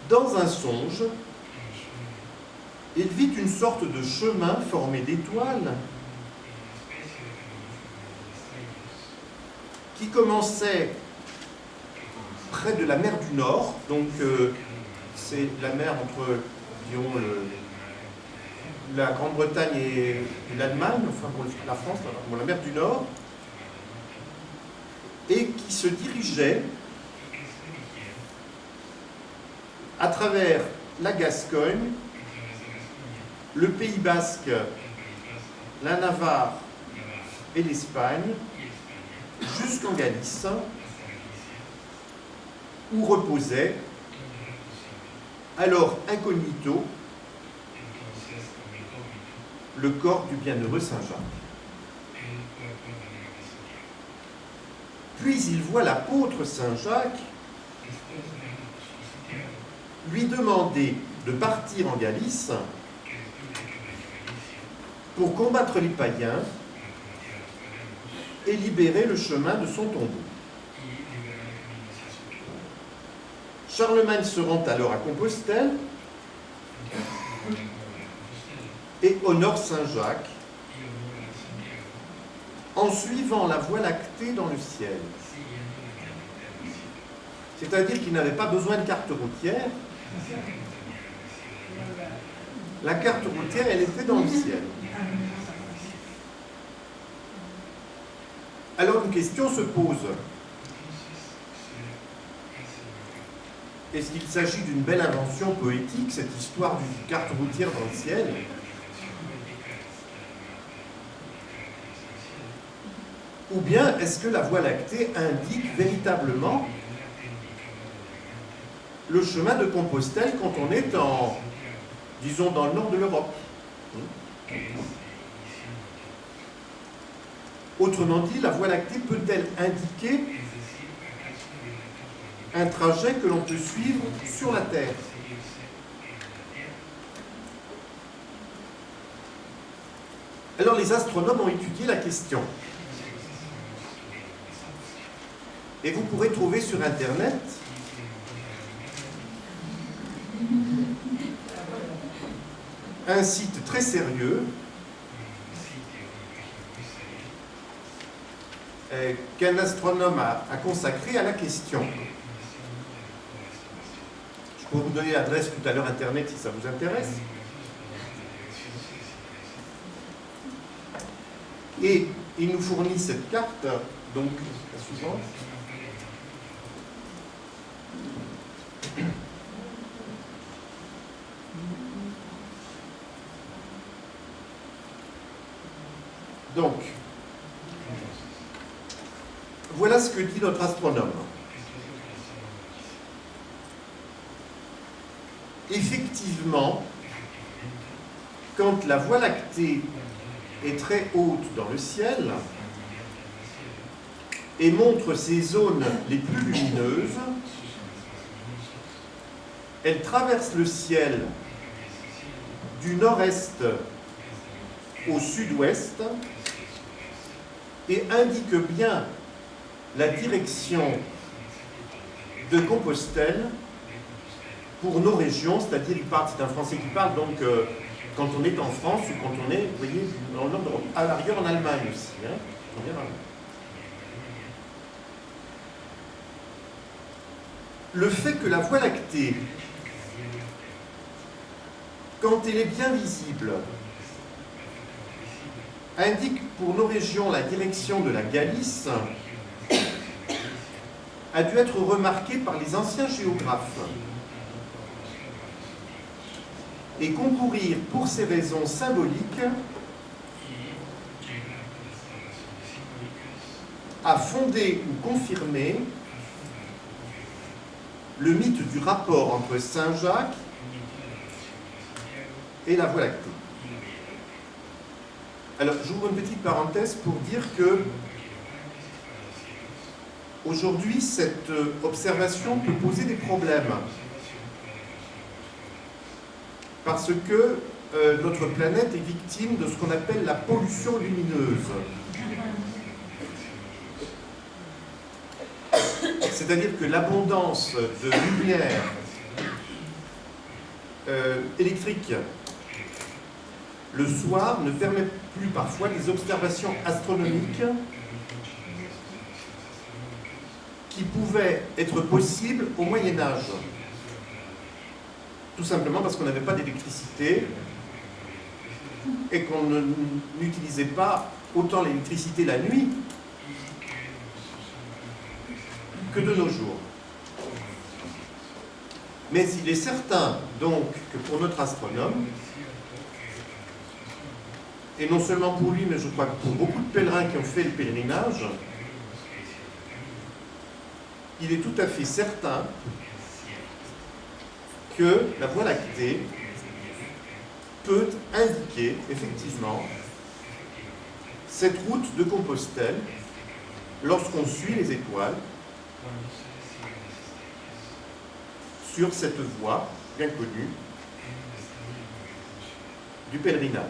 Dans un songe, il vit une sorte de chemin formé d'étoiles qui commençait près de la mer du Nord, donc c'est la mer entre, disons, la Grande-Bretagne et l'Allemagne, enfin pour la France, pour la mer du Nord, et qui se dirigeait à travers la Gascogne, le Pays Basque, la Navarre et l'Espagne, jusqu'en Galice, où reposait, alors incognito, le corps du bienheureux Saint Jacques. Puis il voit l'apôtre Saint Jacques lui demander de partir en Galice pour combattre les païens et libérer le chemin de son tombeau. Charlemagne se rend alors à Compostelle et honore Saint Jacques en suivant la voie lactée dans le ciel. C'est-à-dire qu'il n'avait pas besoin de carte routière. La carte routière, elle était dans le ciel. Alors une question se pose. Est-ce qu'il s'agit d'une belle invention poétique, cette histoire d'une carte routière dans le ciel? Ou bien est-ce que la Voie lactée indique véritablement le chemin de Compostelle quand on est disons, dans le nord de l'Europe? Autrement dit, la Voie lactée peut-elle indiquer un trajet que l'on peut suivre sur la Terre? Alors les astronomes ont étudié la question. Et vous pourrez trouver sur Internet un site très sérieux qu'un astronome a consacré à la question. Je peux vous donner l'adresse tout à l'heure Internet si ça vous intéresse. Et il nous fournit cette carte, donc la suivante. Donc, voilà ce que dit notre astronome. Effectivement, quand la Voie lactée est très haute dans le ciel et montre ses zones les plus lumineuses, elle traverse le ciel du nord-est au sud-ouest et indique bien la direction de Compostelle pour nos régions, c'est-à-dire c'est un Français qui parle, donc quand on est en France ou quand on est, vous voyez, dans le nord d'Europe, à la rigueur en Allemagne aussi. Hein, le fait que la Voie lactée, quand elle est bien visible, indique pour nos régions la direction de la Galice, a dû être remarqué par les anciens géographes et concourir pour ces raisons symboliques à fonder ou confirmer le mythe du rapport entre Saint Jacques et la Voie lactée. Alors, j'ouvre une petite parenthèse pour dire que aujourd'hui, cette observation peut poser des problèmes. Parce que notre planète est victime de ce qu'on appelle la pollution lumineuse. C'est-à-dire que l'abondance de lumière électrique le soir ne permet plus parfois des observations astronomiques qui pouvaient être possibles au Moyen-Âge. Tout simplement parce qu'on n'avait pas d'électricité et qu'on n'utilisait pas autant l'électricité la nuit que de nos jours. Mais il est certain donc que pour notre astronome, et non seulement pour lui, mais je crois que pour beaucoup de pèlerins qui ont fait le pèlerinage, il est tout à fait certain que la Voie lactée peut indiquer effectivement cette route de Compostelle lorsqu'on suit les étoiles sur cette voie bien connue du pèlerinage.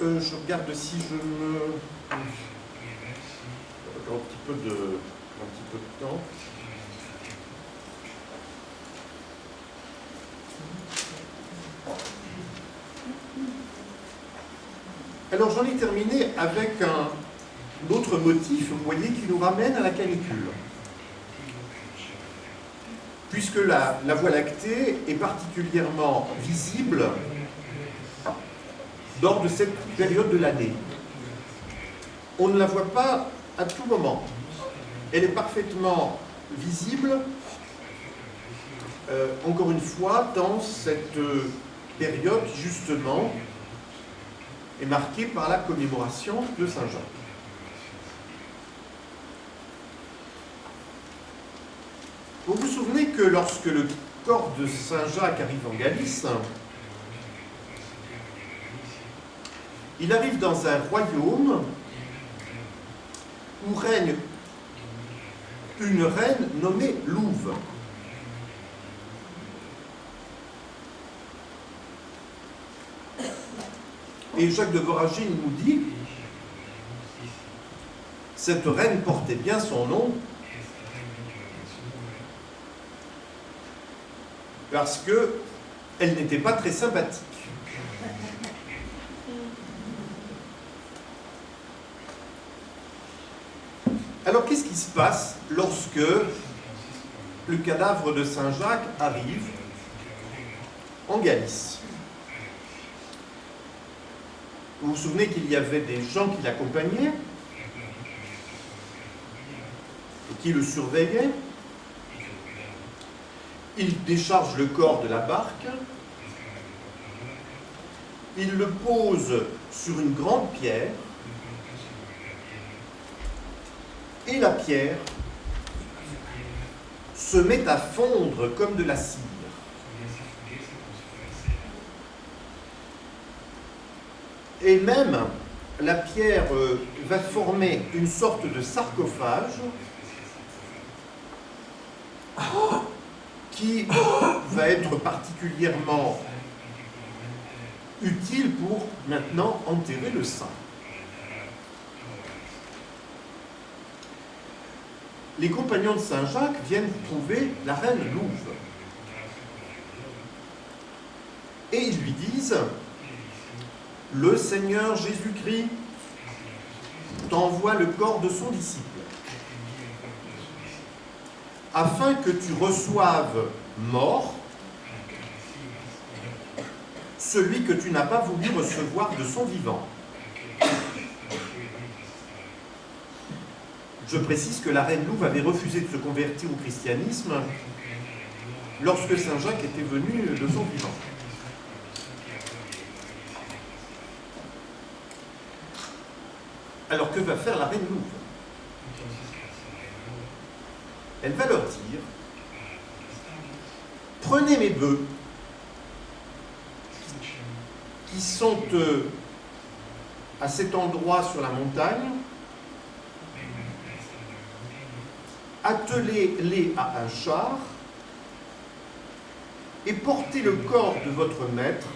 Je regarde si je me... Encore un petit peu de temps. Alors j'en ai terminé avec un autre motif, vous voyez, qui nous ramène à la canicule. Puisque la Voie lactée est particulièrement visible lors de cette période de l'année. On ne la voit pas à tout moment. Elle est parfaitement visible, encore une fois, dans cette période qui, justement, est marquée par la commémoration de Saint-Jacques. Vous vous souvenez que lorsque le corps de Saint-Jacques arrive en Galice, il arrive dans un royaume où règne une reine nommée Louve. Et Jacques de Voragine nous dit, cette reine portait bien son nom parce qu'elle n'était pas très sympathique. Alors, qu'est-ce qui se passe lorsque le cadavre de Saint-Jacques arrive en Galice? Vous vous souvenez qu'il y avait des gens qui l'accompagnaient et qui le surveillaient. Ils déchargent le corps de la barque, ils le posent sur une grande pierre, et la pierre se met à fondre comme de la cire. Et même, la pierre va former une sorte de sarcophage qui va être particulièrement utile pour maintenant enterrer le saint. Les compagnons de Saint-Jacques viennent trouver la reine Louve. Et ils lui disent, le Seigneur Jésus-Christ t'envoie le corps de son disciple, afin que tu reçoives mort celui que tu n'as pas voulu recevoir de son vivant. Je précise que la reine Louve avait refusé de se convertir au christianisme lorsque Saint Jacques était venu de son vivant. Alors que va faire la reine Louve? Elle va leur dire, prenez mes bœufs qui sont à cet endroit sur la montagne, attelez-les à un char et portez le corps de votre maître